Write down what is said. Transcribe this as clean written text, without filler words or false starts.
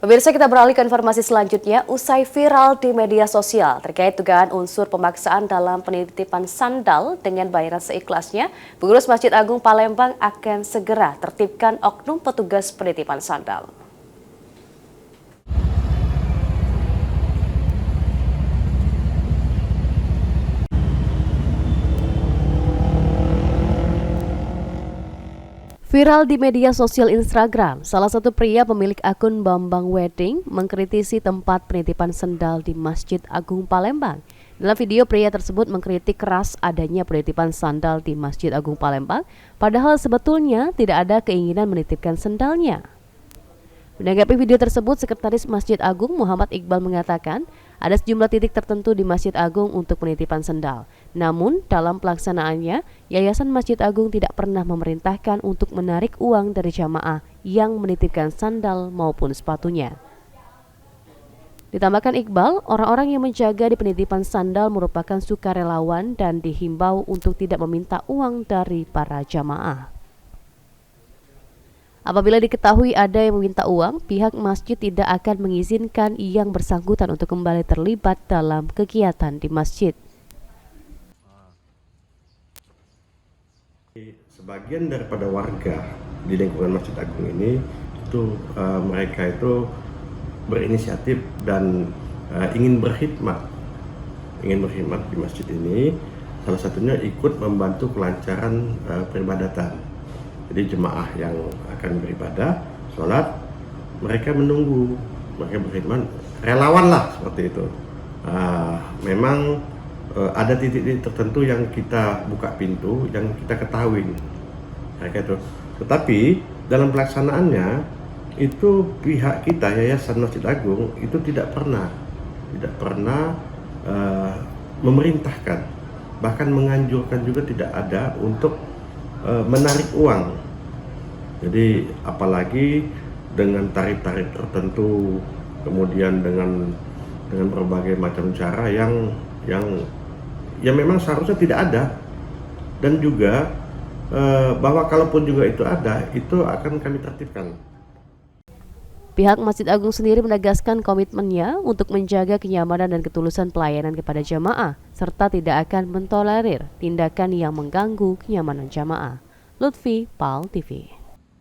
Pemirsa, kita beralih ke informasi selanjutnya. Usai viral di media sosial terkait dugaan unsur pemaksaan dalam penitipan sandal dengan bayaran seikhlasnya, pengurus Masjid Agung Palembang akan segera tertibkan oknum petugas penitipan sandal. Viral di media sosial Instagram, salah satu pria pemilik akun Bambang Wedding mengkritisi tempat penitipan sendal di Masjid Agung Palembang. Dalam video, pria tersebut mengkritik keras adanya penitipan sandal di Masjid Agung Palembang, padahal sebetulnya tidak ada keinginan menitipkan sendalnya. Menanggapi video tersebut, Sekretaris Masjid Agung Muhammad Iqbal mengatakan ada sejumlah titik tertentu di Masjid Agung untuk penitipan sendal. Namun, dalam pelaksanaannya, Yayasan Masjid Agung tidak pernah memerintahkan untuk menarik uang dari jamaah yang menitipkan sandal maupun sepatunya. Ditambahkan Iqbal, orang-orang yang menjaga di penitipan sandal merupakan sukarelawan dan dihimbau untuk tidak meminta uang dari para jamaah. Apabila diketahui ada yang meminta uang, pihak masjid tidak akan mengizinkan yang bersangkutan untuk kembali terlibat dalam kegiatan di masjid. Sebagian daripada warga di lingkungan Masjid Agung ini itu mereka itu berinisiatif dan ingin berkhidmat di masjid ini. Salah satunya ikut membantu kelancaran peribadatan. Jadi jemaah yang akan beribadah, sholat, mereka menunggu, mereka berkhidmat, relawan lah seperti itu. Memang ada titik-titik tertentu yang kita buka pintu, yang kita ketahui mereka itu. Tetapi dalam pelaksanaannya itu pihak kita, Yayasan Masjid Agung, itu tidak pernah memerintahkan, bahkan menganjurkan juga tidak ada untuk menarik uang. Jadi apalagi dengan tarif-tarif tertentu, kemudian dengan berbagai macam cara yang memang seharusnya tidak ada, dan juga bahwa kalaupun juga itu ada, itu akan kami tertibkan. Pihak Masjid Agung sendiri menegaskan komitmennya untuk menjaga kenyamanan dan ketulusan pelayanan kepada jamaah, serta tidak akan mentolerir tindakan yang mengganggu kenyamanan jamaah. Lutfi, PAL TV.